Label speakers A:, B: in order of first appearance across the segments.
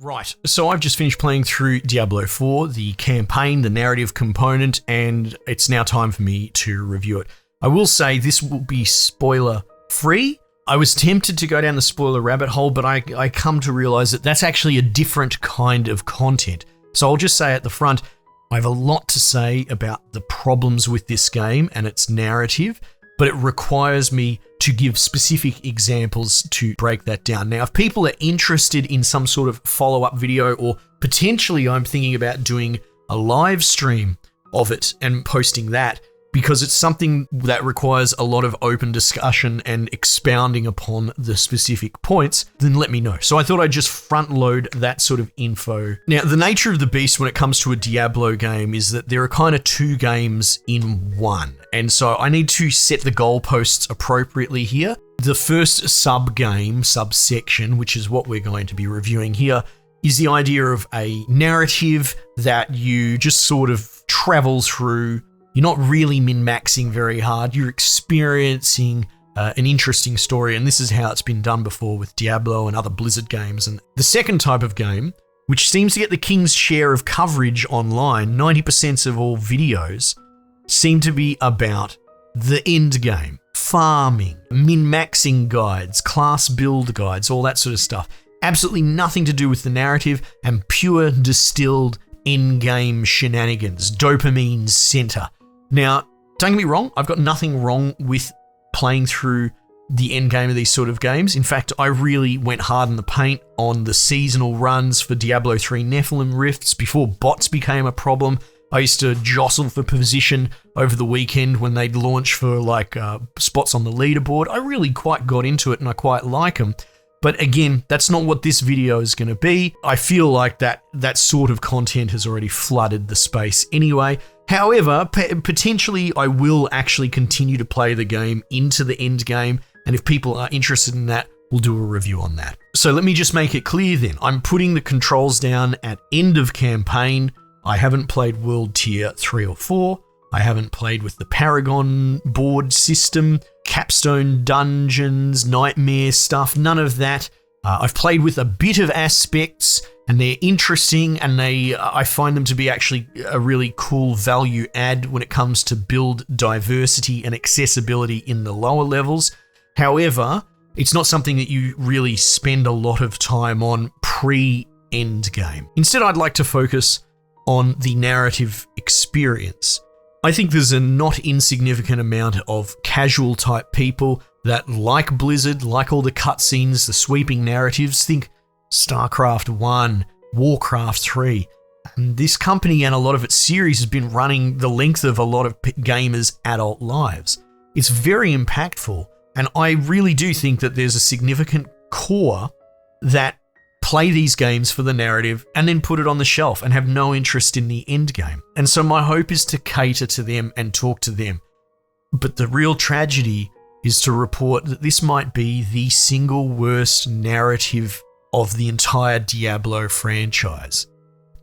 A: Right, so I've just finished playing through Diablo 4, the campaign, the narrative component, and it's now time for me to review it. I will say this will be spoiler-free. I was tempted to go down the spoiler rabbit hole, but I come to realize that that's actually a different kind of content. So I'll just say at the front, I have a lot to say about the problems with this game and its narrative, but it requires me to give specific examples to break that down. Now, if people are interested in some sort of follow-up video, or potentially I'm thinking about doing a live stream of it and posting that, because it's something that requires a lot of open discussion and expounding upon the specific points, then let me know. So I thought I'd just front load that sort of info. Now, the nature of the beast when it comes to a Diablo game is that there are kind of two games in one. And so I need to set the goalposts appropriately here. The first sub-game, subsection, which is what we're going to be reviewing here, is the idea of a narrative that you just sort of travel through. You're not really min-maxing very hard. You're experiencing an interesting story, and this is how it's been done before with Diablo and other Blizzard games. And the second type of game, which seems to get the king's share of coverage online, 90% of all videos, seem to be about the end game, farming, min-maxing guides, class build guides, all that sort of stuff. Absolutely nothing to do with the narrative, and pure distilled in-game shenanigans, dopamine center. Now, don't get me wrong, I've got nothing wrong with playing through the end game of these sort of games. In fact, I really went hard in the paint on the seasonal runs for Diablo 3 Nephilim Rifts before bots became a problem. I used to jostle for position over the weekend when they'd launch for spots on the leaderboard. I really quite got into it and I quite like them. But again, that's not what this video is going to be. I feel like that sort of content has already flooded the space anyway. However, potentially I will actually continue to play the game into the end game, and if people are interested in that, we'll do a review on that. So let me just make it clear then. I'm putting the controls down at end of campaign. I haven't played World Tier 3 or 4. I haven't played with the Paragon board system, capstone dungeons, nightmare stuff, none of that. I've played with a bit of aspects, and they're interesting, and I find them to be actually a really cool value add when it comes to build diversity and accessibility in the lower levels. However, it's not something that you really spend a lot of time on pre-end game. Instead, I'd like to focus on the narrative experience. I think there's a not insignificant amount of casual type people that like Blizzard, like all the cutscenes, the sweeping narratives. Think StarCraft 1, Warcraft 3. And this company and a lot of its series has been running the length of a lot of gamers' adult lives. It's very impactful, and I really do think that there's a significant core that play these games for the narrative and then put it on the shelf and have no interest in the end game. And so my hope is to cater to them and talk to them. But the real tragedy is to report that this might be the single worst narrative of the entire Diablo franchise.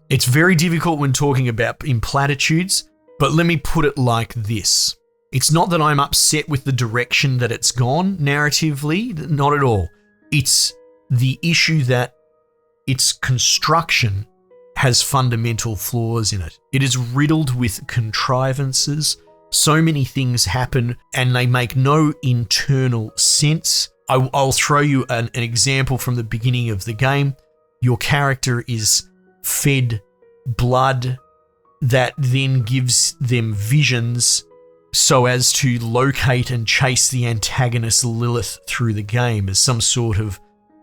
A: It's very difficult when talking about in platitudes, but let me put it like this. It's not that I'm upset with the direction that it's gone narratively, not at all. It's the issue that its construction has fundamental flaws in it. It is riddled with contrivances. So many things happen and they make no internal sense. I'll throw you an example from the beginning of the game. Your character is fed blood that then gives them visions so as to locate and chase the antagonist Lilith through the game as some sort of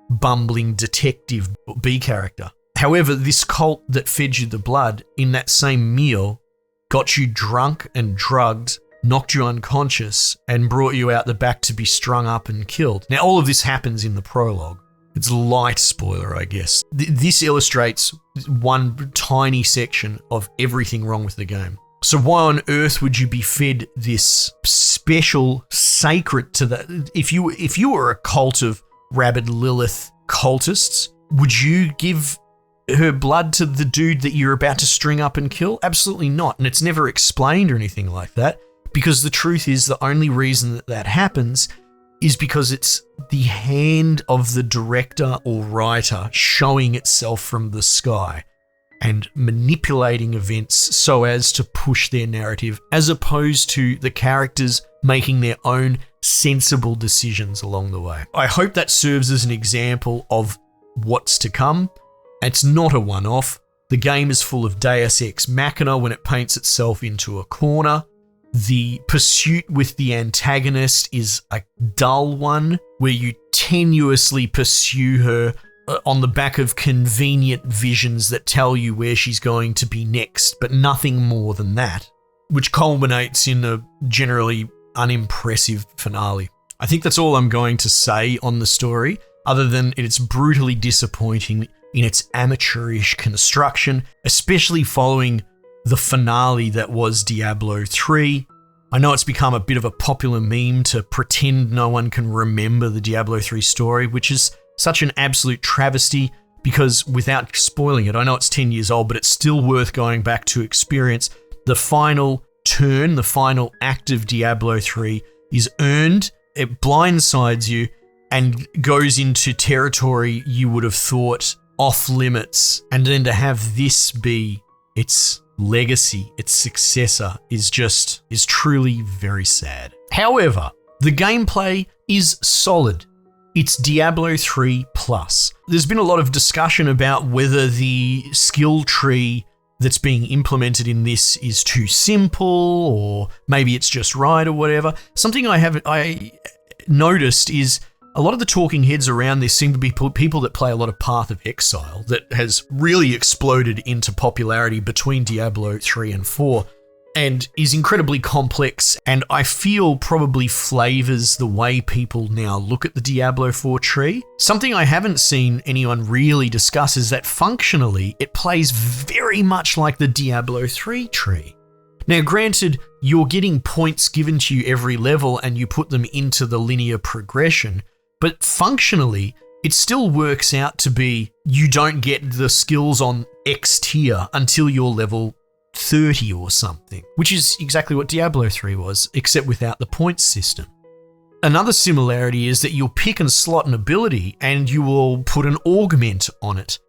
A: bumbling detective B character. However, this cult that fed you the blood in that same meal got you drunk and drugged, knocked you unconscious, and brought you out the back to be strung up and killed. Now, all of this happens in the prologue. It's a light spoiler, I guess. This illustrates one tiny section of everything wrong with the game. So why on earth would you be fed this special, sacred to the... If you were a cult of rabid Lilith cultists, would you give her blood to the dude that you're about to string up and kill? Absolutely not. And it's never explained or anything like that, because the truth is the only reason that happens is because it's the hand of the director or writer showing itself from the sky and manipulating events so as to push their narrative, as opposed to the characters making their own sensible decisions along the way. I hope that serves as an example of what's to come. It's not a one-off. The game is full of deus ex machina when it paints itself into a corner. The pursuit with the antagonist is a dull one, where you tenuously pursue her on the back of convenient visions that tell you where she's going to be next, but nothing more than that, which culminates in a generally unimpressive finale. I think that's all I'm going to say on the story, other than it's brutally disappointing in its amateurish construction, especially following the finale that was Diablo 3. I know it's become a bit of a popular meme to pretend no one can remember the Diablo 3 story, which is such an absolute travesty because, without spoiling it, I know it's 10 years old, but it's still worth going back to experience. The final turn, the final act of Diablo 3 is earned, it blindsides you and goes into territory you would have thought off limits, and then to have this be its legacy, its successor, is truly very sad. However, the gameplay is solid. It's Diablo 3 Plus. There's been a lot of discussion about whether the skill tree that's being implemented in this is too simple, or maybe it's just right or whatever. Something I noticed is a lot of the talking heads around this seem to be people that play a lot of Path of Exile, that has really exploded into popularity between Diablo 3 and 4, and is incredibly complex, and I feel probably flavors the way people now look at the Diablo 4 tree. Something I haven't seen anyone really discuss is that functionally it plays very much like the Diablo 3 tree. Now, granted, you're getting points given to you every level and you put them into the linear progression, but functionally, it still works out to be you don't get the skills on X tier until you're level 30 or something, which is exactly what Diablo 3 was, except without the points system. Another similarity is that you'll pick and slot an ability and you will put an augment on it.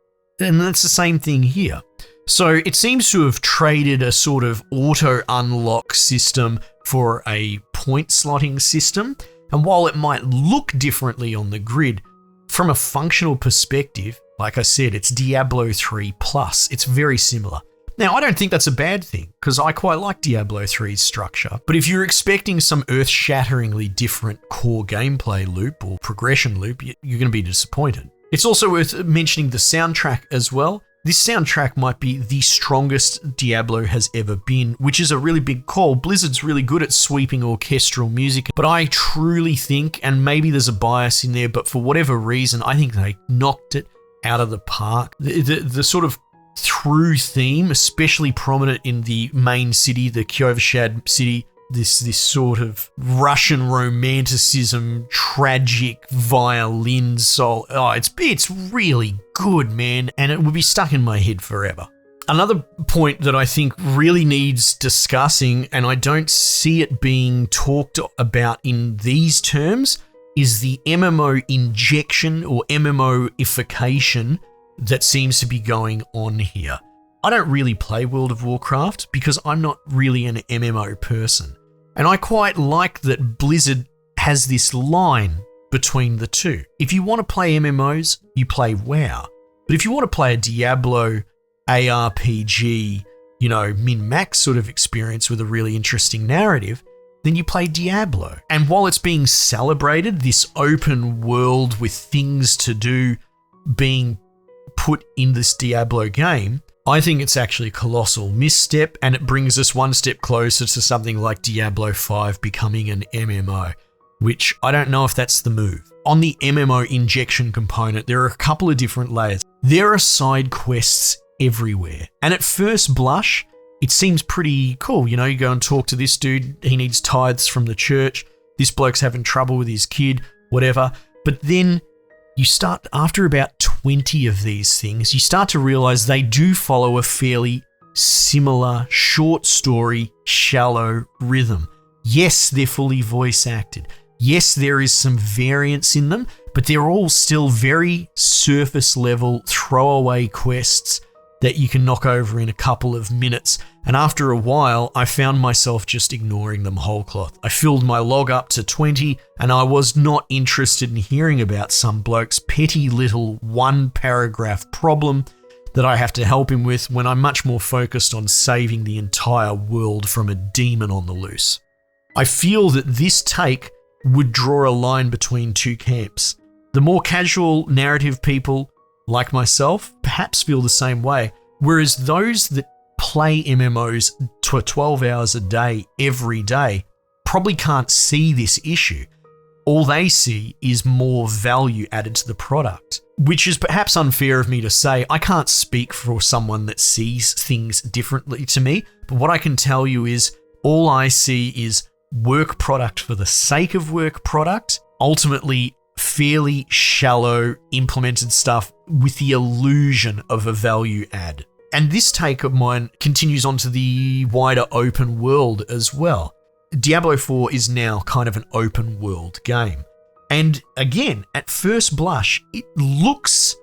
A: And that's the same thing here. So it seems to have traded a sort of auto-unlock system for a point slotting system. And while it might look differently on the grid, from a functional perspective, like I said, it's Diablo 3 Plus. It's very similar. Now, I don't think that's a bad thing, because I quite like Diablo 3's structure. But if you're expecting some earth-shatteringly different core gameplay loop or progression loop, you're going to be disappointed. It's also worth mentioning the soundtrack as well. This soundtrack might be the strongest Diablo has ever been, which is a really big call. Blizzard's really good at sweeping orchestral music, but I truly think, and maybe there's a bias in there, but for whatever reason, I think they knocked it out of the park. The sort of through theme, especially prominent in the main city, the Kyovashad city, this sort of Russian romanticism, tragic violin soul. Oh, it's really good, man, and it will be stuck in my head forever. Another point that I think really needs discussing, and I don't see it being talked about in these terms, is the MMO injection or MMOification that seems to be going on here. I don't really play World of Warcraft because I'm not really an MMO person. And I quite like that Blizzard has this line between the two. If you want to play MMOs, you play WoW. But if you want to play a Diablo ARPG, min-max sort of experience with a really interesting narrative, then you play Diablo. And while it's being celebrated, this open world with things to do being put in this Diablo game, I think it's actually a colossal misstep, and it brings us one step closer to something like Diablo 5 becoming an MMO, which I don't know if that's the move. On the MMO injection component, there are a couple of different layers. There are side quests everywhere, and at first blush, it seems pretty cool. You go and talk to this dude, he needs tithes from the church, this bloke's having trouble with his kid, whatever. But then you start, after about 20 of these things, you start to realize they do follow a fairly similar short story, shallow rhythm. Yes, they're fully voice acted. Yes, there is some variance in them, but they're all still very surface level throwaway quests that you can knock over in a couple of minutes. And after a while, I found myself just ignoring them whole cloth. I filled my log up to 20, and I was not interested in hearing about some bloke's petty little one-paragraph problem that I have to help him with when I'm much more focused on saving the entire world from a demon on the loose. I feel that this take would draw a line between two camps. The more casual narrative people, like myself, perhaps feel the same way, whereas those that play MMOs for 12 hours a day, every day, probably can't see this issue. All they see is more value added to the product, which is perhaps unfair of me to say. I can't speak for someone that sees things differently to me, but what I can tell you is all I see is work product for the sake of work product, ultimately fairly shallow implemented stuff with the illusion of a value add. And this take of mine continues onto the wider open world as well. Diablo 4 is now kind of an open world game. And again, at first blush, it looks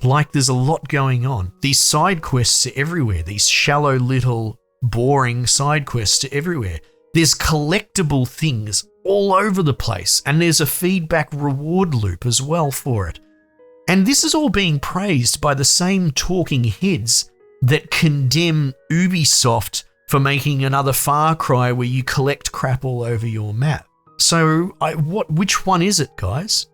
A: like there's a lot going on. These side quests are everywhere. These shallow little boring side quests are everywhere. There's collectible things all over the place, and there's a feedback reward loop as well for it. And this is all being praised by the same talking heads that condemn Ubisoft for making another Far Cry where you collect crap all over your map. So which one is it, guys?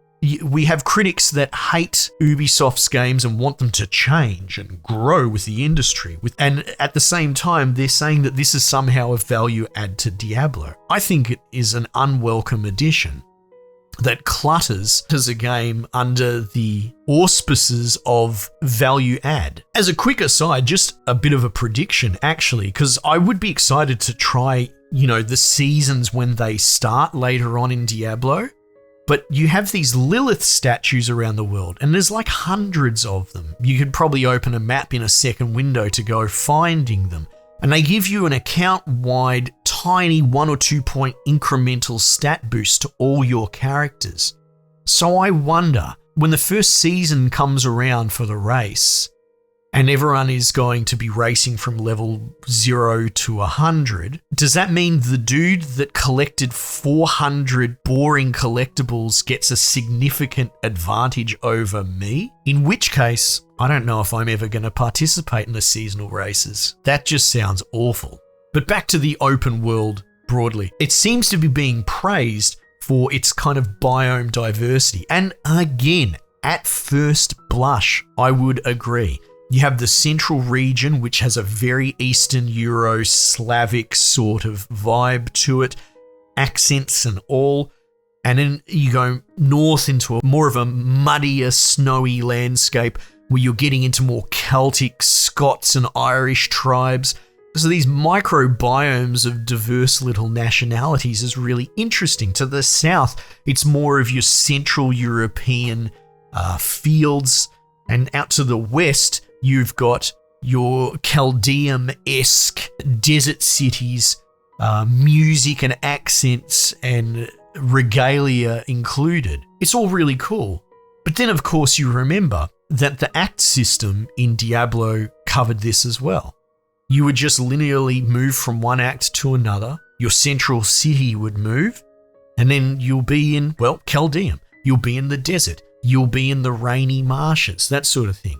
A: We have critics that hate Ubisoft's games and want them to change and grow with the industry. And at the same time, they're saying that this is somehow a value add to Diablo. I think it is an unwelcome addition that clutters as a game under the auspices of value add. As a quick aside, just a bit of a prediction actually, because I would be excited to try, the seasons when they start later on in Diablo. But you have these Lilith statues around the world, and there's like hundreds of them. You could probably open a map in a second window to go finding them. And they give you an account-wide, tiny 1 or 2 point incremental stat boost to all your characters. So I wonder, when the first season comes around for the race, and everyone is going to be racing from level 0 to 100, does that mean the dude that collected 400 boring collectibles gets a significant advantage over me? In which case, I don't know if I'm ever going to participate in the seasonal races. That just sounds awful. But back to the open world broadly. It seems to be being praised for its kind of biome diversity. And again, at first blush, I would agree. You have the central region, which has a very Eastern Euro-Slavic sort of vibe to it, accents and all. And then you go north into more of a muddier, snowy landscape where you're getting into more Celtic, Scots and Irish tribes. So these microbiomes of diverse little nationalities is really interesting. To the south, it's more of your Central European fields, and out to the west, you've got your Chaldean-esque desert cities, music and accents and regalia included. It's all really cool. But then, of course, you remember that the act system in Diablo covered this as well. You would just linearly move from one act to another. Your central city would move, and then you'll be in, Chaldean. You'll be in the desert. You'll be in the rainy marshes, that sort of thing.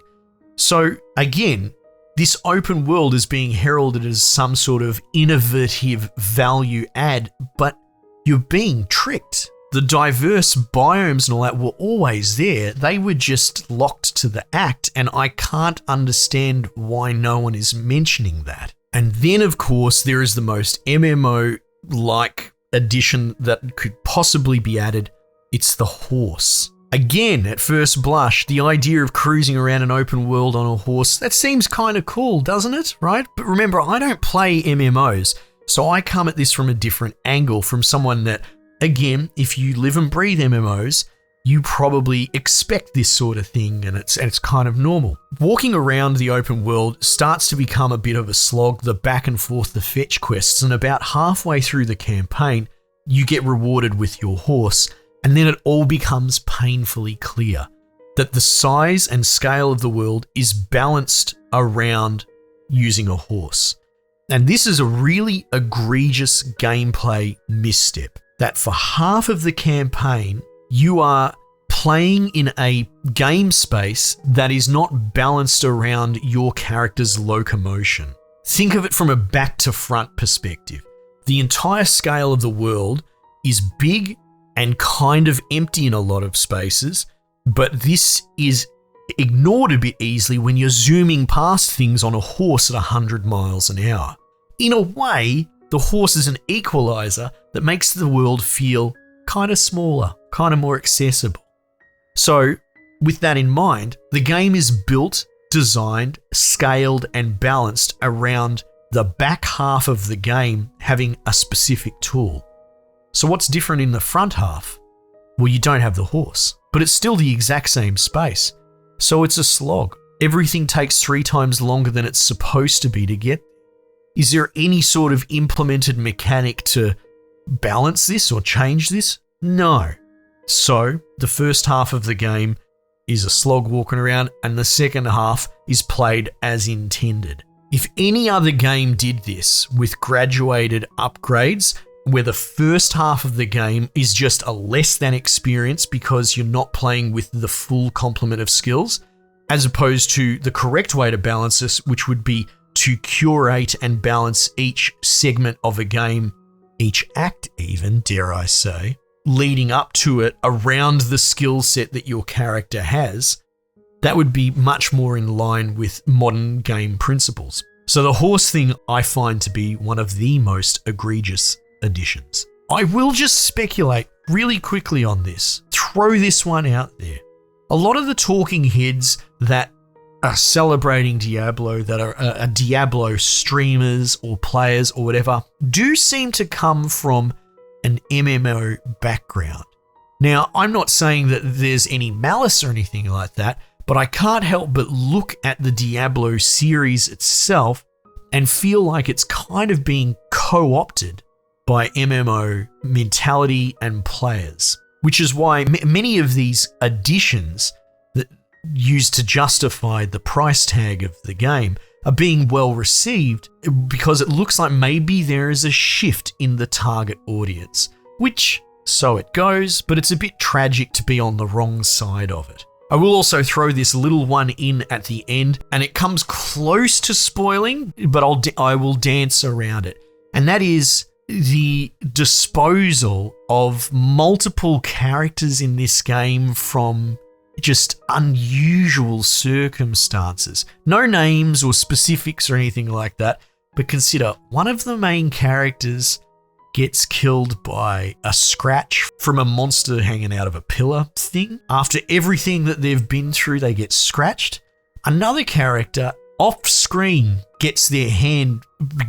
A: So again, this open world is being heralded as some sort of innovative value add, but you're being tricked. The diverse biomes and all that were always there. They were just locked to the act, and I can't understand why no one is mentioning that. And then, of course, there is the most MMO-like addition that could possibly be added. It's the horse. Again, at first blush, the idea of cruising around an open world on a horse, that seems kind of cool, doesn't it? Right? But remember, I don't play MMOs, so I come at this from a different angle, from someone that, again, if you live and breathe MMOs, you probably expect this sort of thing, and it's kind of normal. Walking around the open world starts to become a bit of a slog, the back and forth, the fetch quests, and about halfway through the campaign, you get rewarded with your horse, and then it all becomes painfully clear that the size and scale of the world is balanced around using a horse. And this is a really egregious gameplay misstep, that for half of the campaign, you are playing in a game space that is not balanced around your character's locomotion. Think of it from a back to front perspective. The entire scale of the world is big and kind of empty in a lot of spaces, but this is ignored a bit easily when you're zooming past things on a horse at 100 miles an hour. In a way, the horse is an equalizer that makes the world feel kind of smaller, kind of more accessible. So, with that in mind, the game is built, designed, scaled, and balanced around the back half of the game having a specific tool. So what's different in the front half? Well, you don't have the horse, but it's still the exact same space. So it's a slog. Everything takes 3 times longer than it's supposed to be to get. Is there any sort of implemented mechanic to balance this or change this? No. So the first half of the game is a slog walking around, and the second half is played as intended. If any other game did this with graduated upgrades, where the first half of the game is just a less than experience because you're not playing with the full complement of skills, as opposed to the correct way to balance this, which would be to curate and balance each segment of a game, each act even, dare I say, leading up to it around the skill set that your character has, that would be much more in line with modern game principles. So the horse thing I find to be one of the most egregious additions. I will just speculate really quickly on this, throw this one out there. A lot of the talking heads that are celebrating Diablo, that are Diablo streamers or players or whatever, do seem to come from an MMO background. Now, I'm not saying that there's any malice or anything like that, but I can't help but look at the Diablo series itself and feel like it's kind of being co-opted by MMO mentality and players, which is why many of these additions that used to justify the price tag of the game are being well received, because it looks like maybe there is a shift in the target audience, which, so it goes, but it's a bit tragic to be on the wrong side of it. I will also throw this little one in at the end, and it comes close to spoiling, but I will dance around it. And that is the disposal of multiple characters in this game from just unusual circumstances. No names or specifics or anything like that, but consider one of the main characters gets killed by a scratch from a monster hanging out of a pillar thing. After everything that they've been through, they get scratched. Another character off screen gets their hand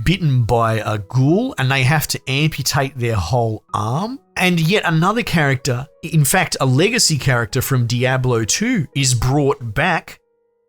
A: bitten by a ghoul and they have to amputate their whole arm. And yet another character, in fact a legacy character from Diablo 2, is brought back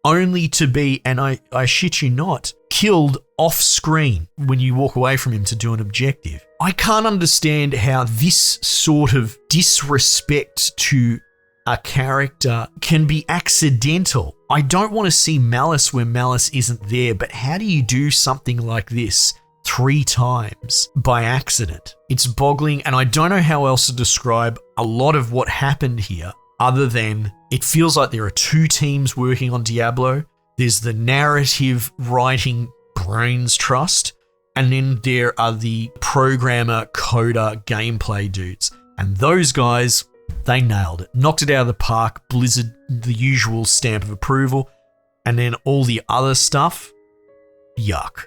A: only to be, and I shit you not, killed off screen when you walk away from him to do an objective. I can't understand how this sort of disrespect to a character can be accidental. I don't want to see malice where malice isn't there, but how do you do something like this 3 times by accident? It's boggling, and I don't know how else to describe a lot of what happened here other than it feels like there are 2 teams working on Diablo. There's the narrative writing brains trust, and then there are the programmer, coder, gameplay dudes. And those guys, they nailed it. Knocked it out of the park. Blizzard, the usual stamp of approval. And then all the other stuff, yuck.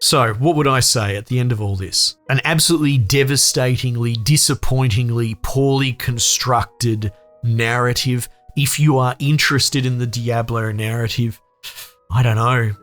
A: So what would I say at the end of all this? An absolutely devastatingly, disappointingly, poorly constructed narrative. If you are interested in the Diablo narrative, I don't know,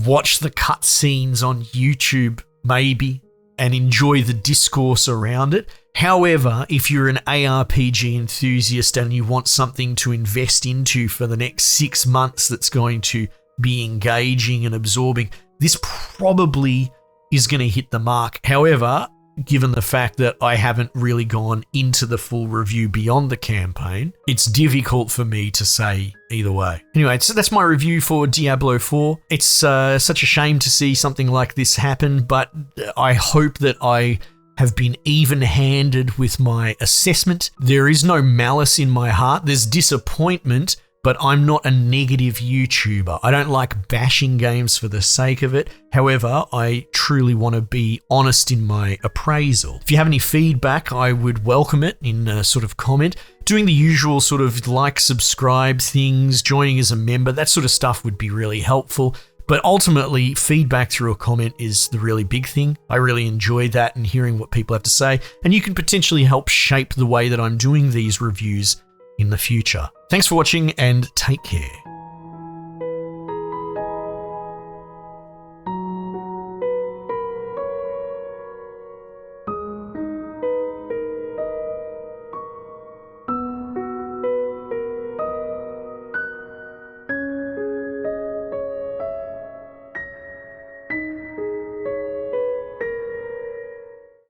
A: watch the cutscenes on YouTube maybe and enjoy the discourse around it. However, if you're an ARPG enthusiast and you want something to invest into for the next 6 months that's going to be engaging and absorbing, this probably is going to hit the mark. However, given the fact that I haven't really gone into the full review beyond the campaign. It's difficult for me to say either way. Anyway, so that's my review for Diablo 4. It's such a shame to see something like this happen, but I hope that I have been even-handed with my assessment. There is no malice in my heart. There's disappointment, but I'm not a negative YouTuber. I don't like bashing games for the sake of it. However, I truly want to be honest in my appraisal. If you have any feedback, I would welcome it in a sort of comment. Doing the usual sort of like, subscribe things, joining as a member, that sort of stuff would be really helpful. But ultimately, feedback through a comment is the really big thing. I really enjoy that and hearing what people have to say. And you can potentially help shape the way that I'm doing these reviews in the future. Thanks for watching and take care.